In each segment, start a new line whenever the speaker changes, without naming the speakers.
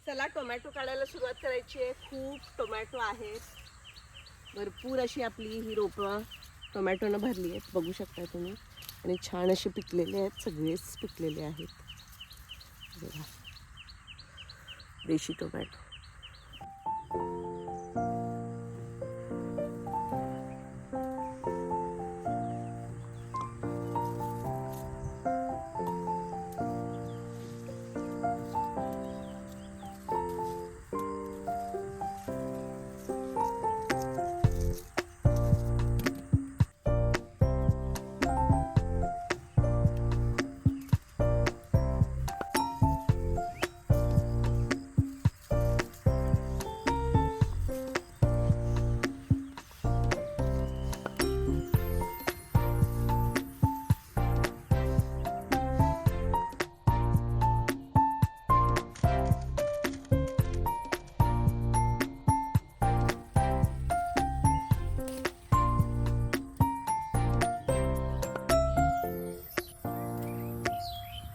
चला टोमॅटो काढायला सुरुवात करायची आहे. खूप टोमॅटो आहेत, भरपूर अशी आपली ही रोपं टोमॅटोनं भरली आहेत, बघू शकता तुम्ही. आणि छान असे पिकलेले आहेत, सगळेच पिकलेले आहेत बघा, देशी टोमॅटो.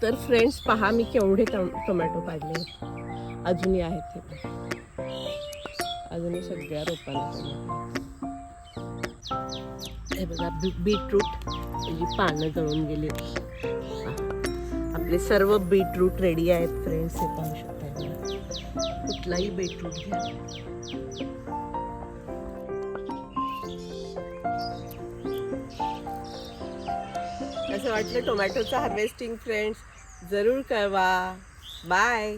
तर फ्रेंड्स पहा, मी केवढे टोमॅटो काढले, अजूनही आहेत हे, अजूनही सगळ्या रोपांना. हे बघा बीटरूट, त्याची पानं जळून गेली. आपले सर्व बीटरूट रेडी आहेत फ्रेंड्स, हे पाहू शकता. कुठलाही बीटरूट घ्या. कसं वाटलं टोमॅटोचं हार्वेस्टिंग फ्रेंड्स, जरूर कळवा. बाय.